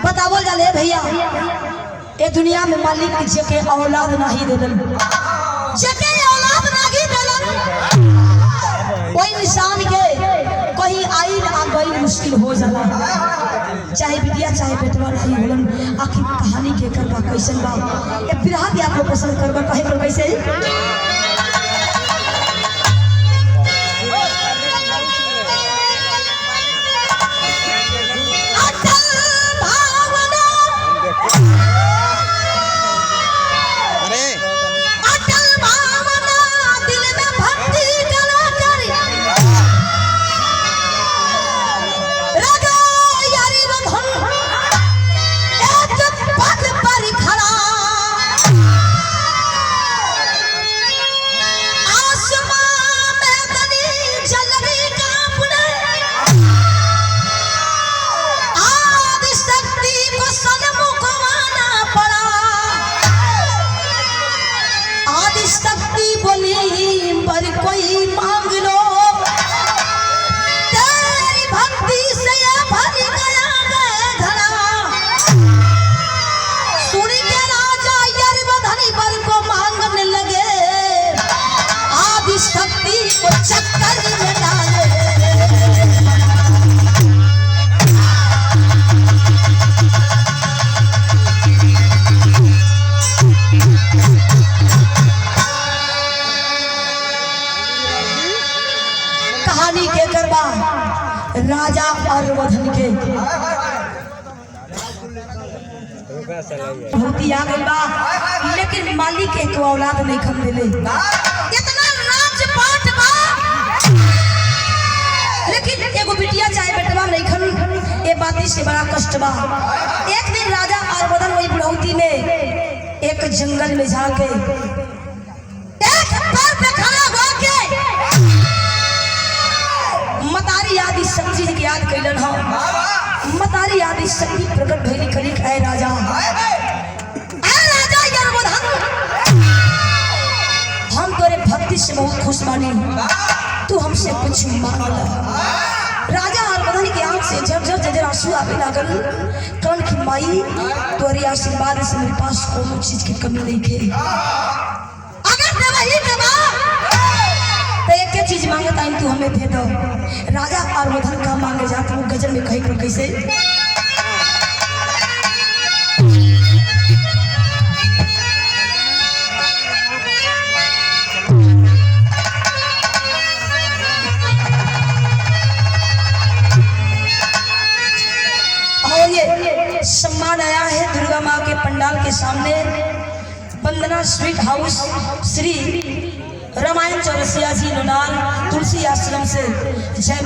बतावल जाले भैया ए दुनिया में मालिक जेके औलाद नहीं देलन, जेके औलाद नहीं देलन कोई इंसान के कहीं आइल आ गई मुश्किल हो जाला। चाहे बिटिया चाहे बेटवा नहीं होलन। आखिर कहानी के करबा कैसन बा ए बिरहा के आपको पसंद करबा कहे पर कैसे कोई मांग लो तेरी भक्ति से भर गया धरा। सुन के राजा यरवधनी बर को मांगने लगे, आदि शक्ति को चक्कर में डाले। कहानी के करबा राजा और वधन के भूति आ गई बा, लेकिन मालिक एक औलाद नहीं खम मिले। इतना राजपाट बा लेकिन एगो बिटिया चाहे बेटवा नहीं खन, ये बात से बड़ा कष्ट बा। एक दिन राजा और वधन वही बुढ़ौती में एक जंगल में जाके एक पैर पे खड़ा होके मतारी आदि शक्ति के याद कैलन हो। मतारी आदि शक्ति प्रकट भइली कली है राजा यरवधन, हम तोरे भक्ति से बहुत खुश बानी, तू हमसे कुछ मांग ला। राजा यरवधन की आंख से झरझर आंसू आवे लागल। कौन की माई तोरे आशीर्वाद से मेरे पास कोनो चीज की कमी नहीं है। अगर देवा ही देवा तो एक चीज मांगे टाइम तू हमें दे दो। राजा और वधन का मांगे जाते वो गजल में कहीं पर कैसे और ये सम्मान आया है दुर्गा माँ के पंडाल के सामने। वंदना स्वीट हाउस श्री रामायण चौरसिया जी लोनाल तुलसी आश्रम से जय